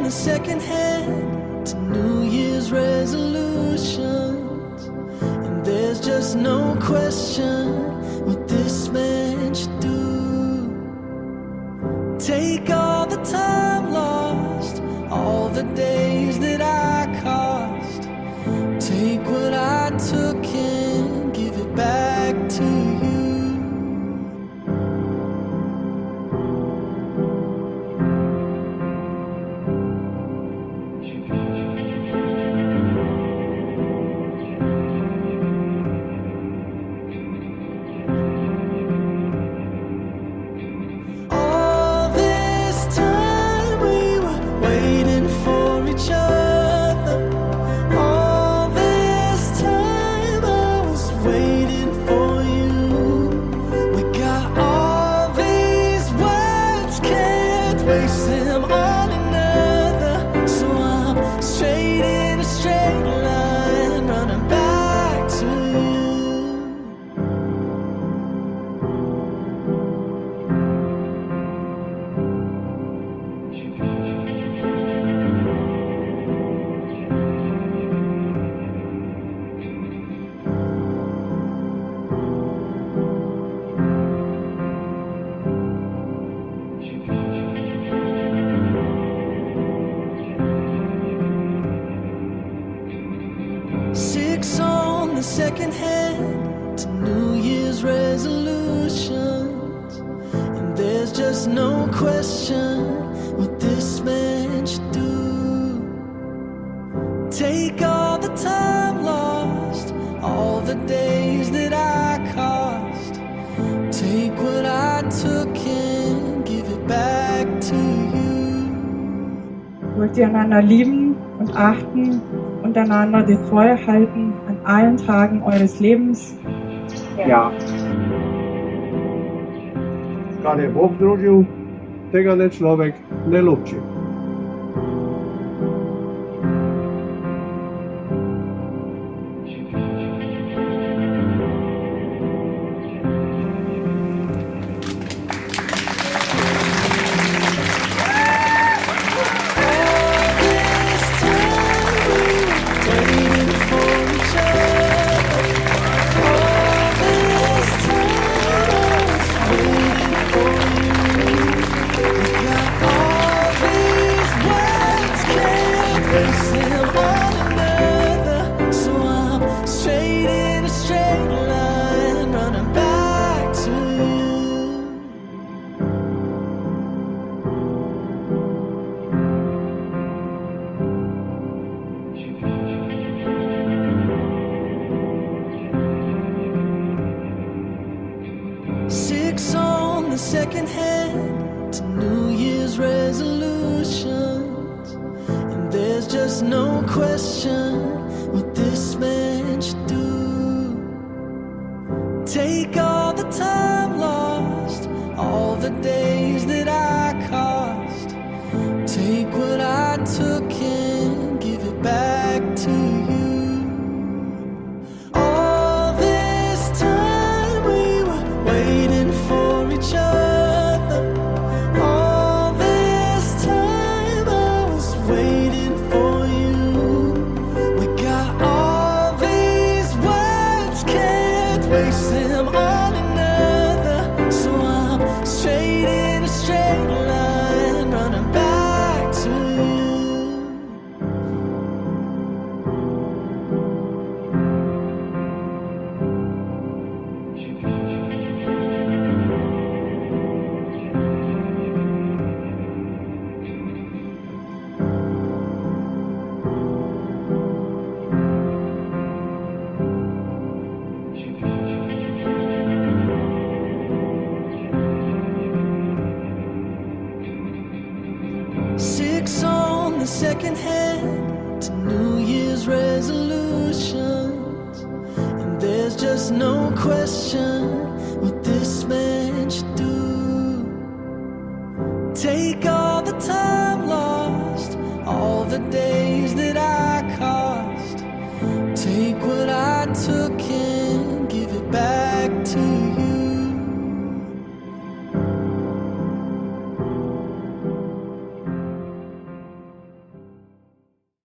the second hand to New Year's resolutions, and there's just no question what this man should do. Take all the time lost, all the days that I cost. Take what I took and give it back to you. All this time we were waiting for each other. All this time I was waiting for you. We got all these words, can't waste them on another. So I'm straight in a straight line, running back to you. Six on the second hand to New Year's resolutions, and there's just no question what this man should do. Take all the time lost, all the days that I cost. Take what I took and give it back to you. Wollt ihr einander lieben und achten und einander die Treue halten an allen Tagen eures Lebens? Ja. Kad je Bog družil, tega ne človek ne loči. Six on the second hand to New Year's resolutions, and there's just no question what this man should do. Take all the time lost, all the days that I cost. Take what I took and give it back to you. All this time we were waiting for each other. All this time I was waiting for you. We got all these words, can't waste them on another. So I'm straight in a straight line, running back to you. Six on the second hand to New Year's resolutions, and there's just no question what this man should do. Take all the time lost, all the days that